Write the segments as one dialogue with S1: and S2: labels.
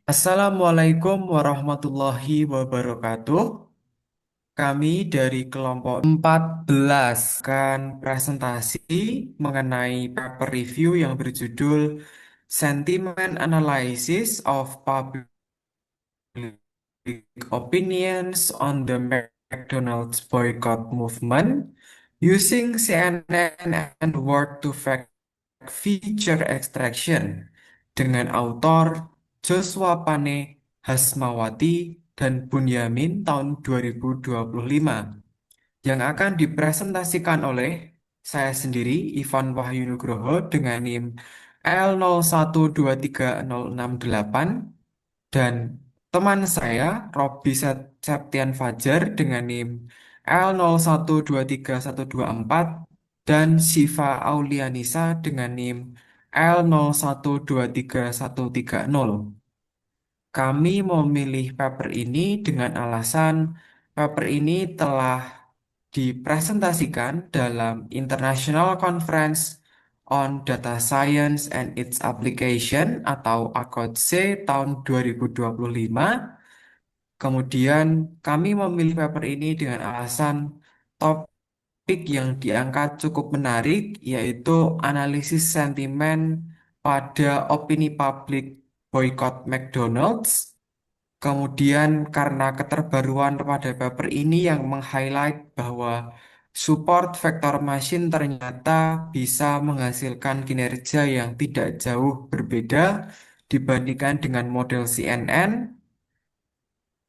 S1: Assalamualaikum warahmatullahi wabarakatuh. Kami dari kelompok 14 akan presentasi mengenai paper review yang berjudul Sentiment Analysis of Public Opinions on the McDonald's Boycott Movement using CNN and Word to Fact Feature Extraction dengan autor Joshua Pane, Hasmawati, dan Bunyamin tahun 2025 yang akan dipresentasikan oleh saya sendiri Ivan Wahyu Nugroho dengan NIM L01230068 dan teman saya Robi Septian Fajar dengan NIM L01231124 dan Siva Aulianisa dengan NIM L01231130. Kami memilih paper ini dengan alasan paper ini telah dipresentasikan dalam International Conference on Data Science and its Application atau ACODC tahun 2025. Kemudian kami memilih paper ini dengan alasan topik yang diangkat cukup menarik, yaitu analisis sentimen pada opini publik boykot McDonald's. Kemudian karena keterbaruan pada paper ini yang meng-highlight bahwa support vector machine ternyata bisa menghasilkan kinerja yang tidak jauh berbeda dibandingkan dengan model CNN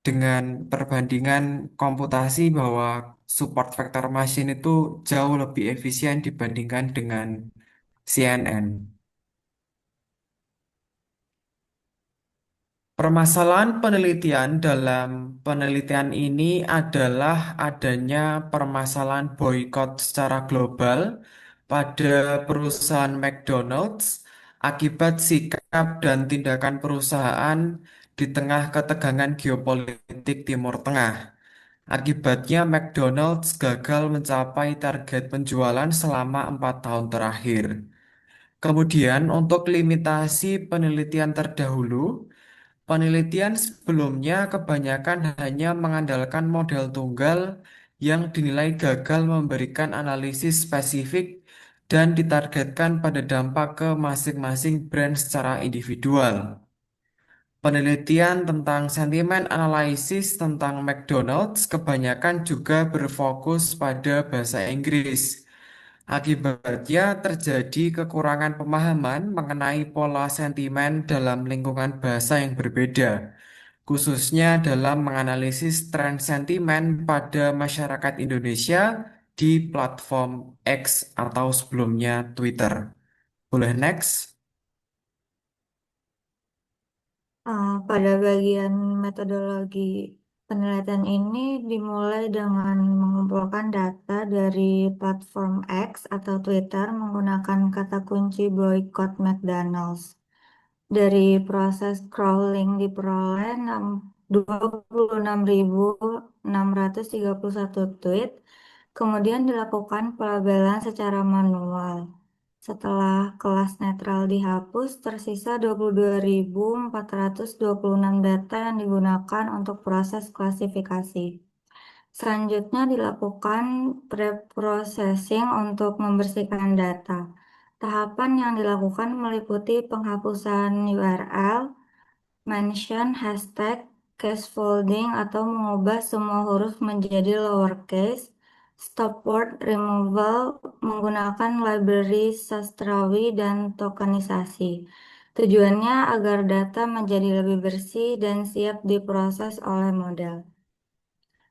S1: dengan perbandingan komputasi bahwa support vector machine itu jauh lebih efisien dibandingkan dengan CNN. Permasalahan penelitian dalam penelitian ini adalah adanya permasalahan boykot secara global pada perusahaan McDonald's akibat sikap dan tindakan perusahaan di tengah ketegangan geopolitik Timur Tengah. Akibatnya McDonald's gagal mencapai target penjualan selama 4 tahun terakhir. Kemudian untuk limitasi penelitian terdahulu, penelitian sebelumnya kebanyakan hanya mengandalkan model tunggal yang dinilai gagal memberikan analisis spesifik dan ditargetkan pada dampak ke masing-masing brand secara individual. Penelitian tentang sentimen analisis tentang McDonald's kebanyakan juga berfokus pada bahasa Inggris. Akibatnya terjadi kekurangan pemahaman mengenai pola sentimen dalam lingkungan bahasa yang berbeda, khususnya dalam menganalisis tren sentimen pada masyarakat Indonesia di platform X atau sebelumnya Twitter. Boleh next?
S2: Pada bagian metodologi penelitian ini dimulai dengan mengumpulkan data dari platform X atau Twitter menggunakan kata kunci boycott McDonald's. Dari proses crawling diperoleh 26.631 tweet, kemudian dilakukan pelabelan secara manual. Setelah kelas netral dihapus, tersisa 22.426 data yang digunakan untuk proses klasifikasi. Selanjutnya dilakukan pre-processing untuk membersihkan data. Tahapan yang dilakukan meliputi penghapusan URL, mention, hashtag, case folding atau mengubah semua huruf menjadi lowercase, stop word removal menggunakan library sastrawi dan tokenisasi. Tujuannya agar data menjadi lebih bersih dan siap diproses oleh model.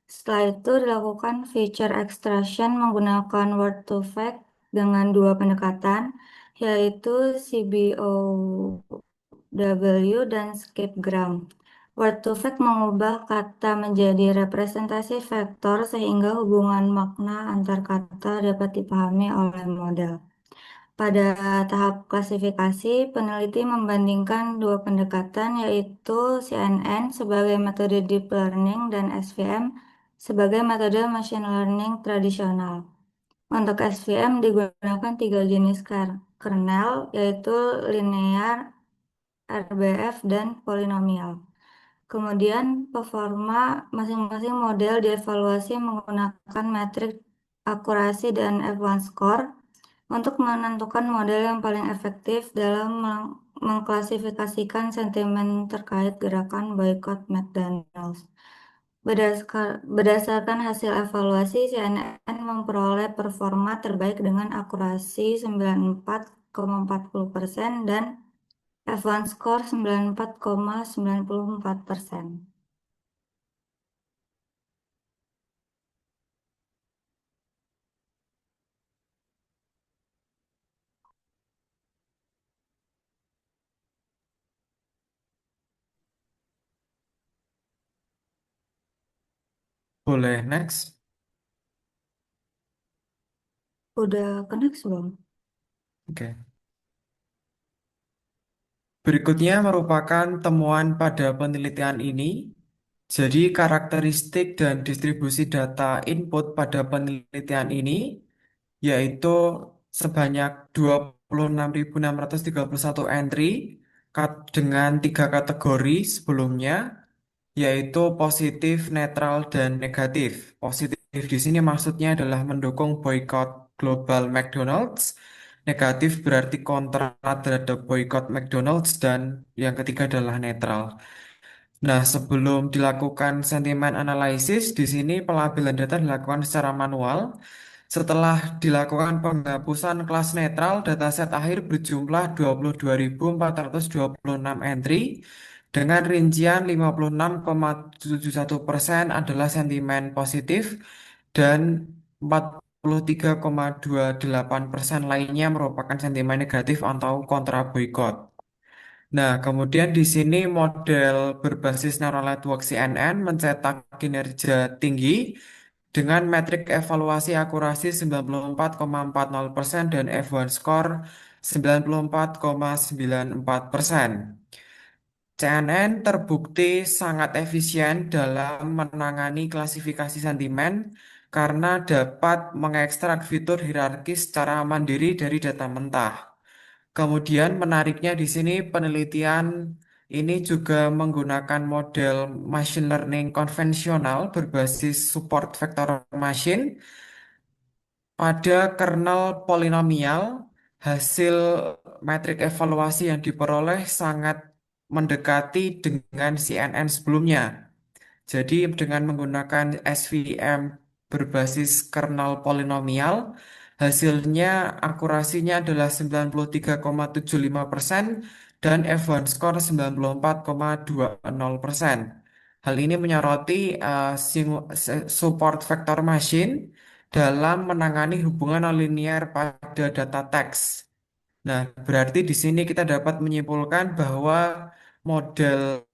S2: Setelah itu dilakukan feature extraction menggunakan word to fact dengan dua pendekatan, yaitu CBOW dan skipgram. Word to fact mengubah kata menjadi representasi vektor sehingga hubungan makna antar kata dapat dipahami oleh model. Pada tahap klasifikasi, peneliti membandingkan dua pendekatan yaitu CNN sebagai metode deep learning dan SVM sebagai metode machine learning tradisional. Untuk SVM digunakan tiga jenis kernel yaitu linear, RBF, dan polinomial. Kemudian, performa masing-masing model dievaluasi menggunakan metrik akurasi dan F1 score untuk menentukan model yang paling efektif dalam mengklasifikasikan sentimen terkait gerakan boykot McDonald's. Berdasarkan hasil evaluasi, CNN memperoleh performa terbaik dengan akurasi 94,40% dan F1 score 94,94%.
S1: Boleh next.
S2: Udah connect belum?
S1: Oke. Berikutnya merupakan temuan pada penelitian ini. Jadi karakteristik dan distribusi data input pada penelitian ini yaitu sebanyak 26.631 entry dengan tiga kategori sebelumnya, yaitu positif, netral, dan negatif. Positif di sini maksudnya adalah mendukung boykot global McDonald's. Negatif berarti kontra terhadap boykot McDonald's, dan yang ketiga adalah netral. Nah, sebelum dilakukan sentimen analisis, di sini pelabelan data dilakukan secara manual. Setelah dilakukan penghapusan kelas netral, dataset akhir berjumlah 22.426 entry dengan rincian 56,71% adalah sentimen positif dan 43,28% lainnya merupakan sentimen negatif atau kontra boykot. Nah, kemudian di sini model berbasis neural network CNN mencetak kinerja tinggi dengan metrik evaluasi akurasi 94,40% dan F1 score 94,94%. CNN terbukti sangat efisien dalam menangani klasifikasi sentimen karena dapat mengekstrak fitur hierarkis secara mandiri dari data mentah. Kemudian menariknya di sini penelitian ini juga menggunakan model machine learning konvensional berbasis support vector machine pada kernel polinomial. Hasil metrik evaluasi yang diperoleh sangat mendekati dengan CNN sebelumnya. Jadi dengan menggunakan SVM berbasis kernel polinomial, hasilnya akurasinya adalah 93,75% dan F1 score 94,20%. Hal ini menyoroti support vector machine dalam menangani hubungan nonlinear pada data teks. Nah, berarti di sini kita dapat menyimpulkan bahwa model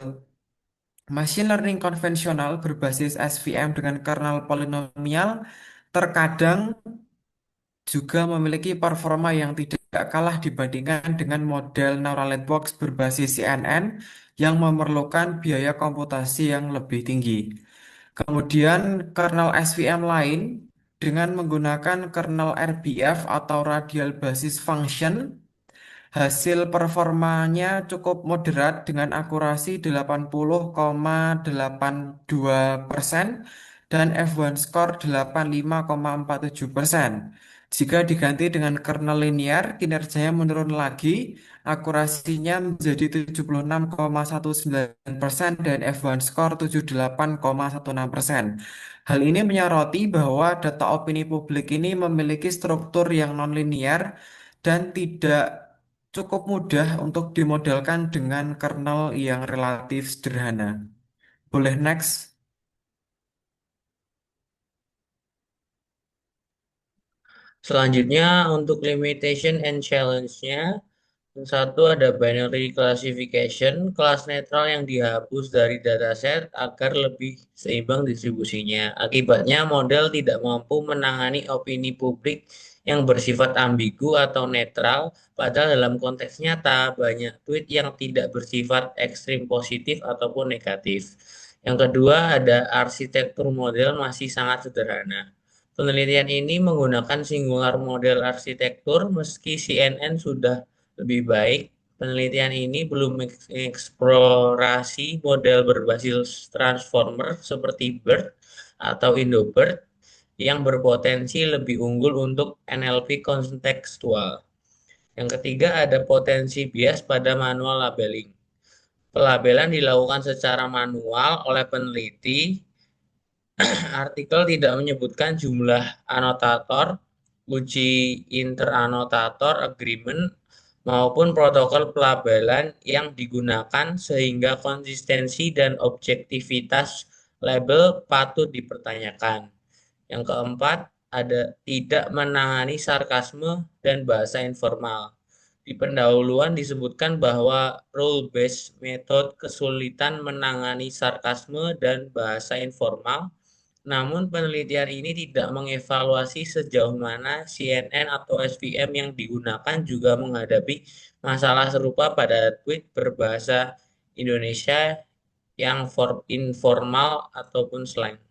S1: machine learning konvensional berbasis SVM dengan kernel polinomial terkadang juga memiliki performa yang tidak kalah dibandingkan dengan model neural networks berbasis CNN yang memerlukan biaya komputasi yang lebih tinggi. Kemudian kernel SVM lain dengan menggunakan kernel RBF atau Radial Basis Function. Hasil performanya cukup moderat dengan akurasi 80,82% dan F1 score 85,47%. Jika diganti dengan kernel linear, kinerjanya menurun lagi, akurasinya menjadi 76,19% dan F1 score 78,16%. Hal ini menyoroti bahwa data opini publik ini memiliki struktur yang nonlinear dan tidak cukup mudah untuk dimodelkan dengan kernel yang relatif sederhana. Boleh next?
S3: Selanjutnya untuk limitation and challenge-nya, yang satu ada binary classification, kelas netral yang dihapus dari dataset agar lebih seimbang distribusinya. Akibatnya model tidak mampu menangani opini publik yang bersifat ambigu atau netral, padahal dalam konteks nyata banyak tweet yang tidak bersifat ekstrim positif ataupun negatif. Yang kedua ada arsitektur model masih sangat sederhana. Penelitian ini menggunakan singular model arsitektur meski CNN sudah lebih baik Penelitian ini belum mengeksplorasi model berbasis transformer seperti BERT atau IndoBERT yang berpotensi lebih unggul untuk NLP kontekstual. Yang ketiga, ada potensi bias pada manual labeling. Pelabelan dilakukan secara manual oleh peneliti. Artikel tidak menyebutkan jumlah anotator, uji interanotator agreement, maupun protokol pelabelan yang digunakan sehingga konsistensi dan objektivitas label patut dipertanyakan. Yang keempat, ada tidak menangani sarkasme dan bahasa informal. Di pendahuluan disebutkan bahwa rule-based method kesulitan menangani sarkasme dan bahasa informal, namun penelitian ini tidak mengevaluasi sejauh mana CNN atau SVM yang digunakan juga menghadapi masalah serupa pada tweet berbahasa Indonesia yang informal ataupun slang.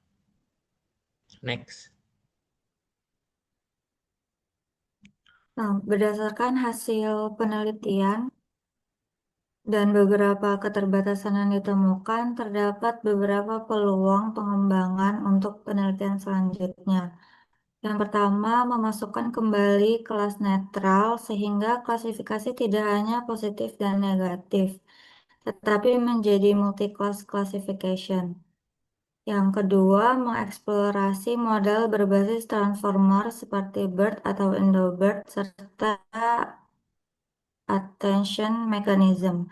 S3: Next.
S2: Nah, berdasarkan hasil penelitian dan beberapa keterbatasan yang ditemukan, terdapat beberapa peluang pengembangan untuk penelitian selanjutnya. Yang pertama, memasukkan kembali kelas netral sehingga klasifikasi tidak hanya positif dan negatif, tetapi menjadi multi-class classification. Yang kedua, mengeksplorasi model berbasis transformer seperti BERT atau IndoBERT serta attention mechanism.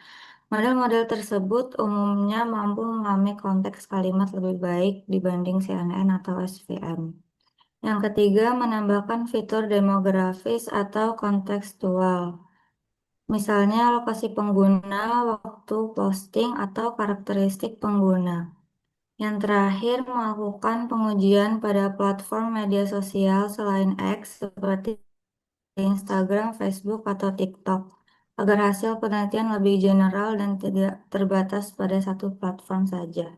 S2: Model-model tersebut umumnya mampu memahami konteks kalimat lebih baik dibanding CNN atau SVM. Yang ketiga, menambahkan fitur demografis atau kontekstual. Misalnya lokasi pengguna, waktu posting, atau karakteristik pengguna. Yang terakhir, melakukan pengujian pada platform media sosial selain X seperti Instagram, Facebook, atau TikTok, agar hasil penelitian lebih general dan tidak terbatas pada satu platform saja.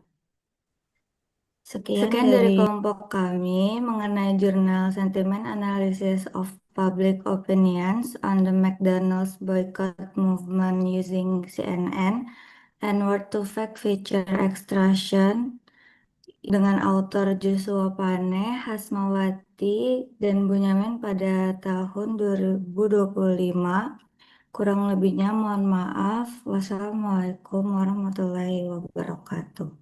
S2: Sekian dari kelompok kami mengenai jurnal Sentiment Analysis of Public Opinions on the McDonald's Boycott Movement using CNN and Word to Fact Feature Extraction dengan autor Joshua Pane, Hasmawati, dan Bunyamin pada tahun 2025. Kurang lebihnya mohon maaf. Wassalamualaikum warahmatullahi wabarakatuh.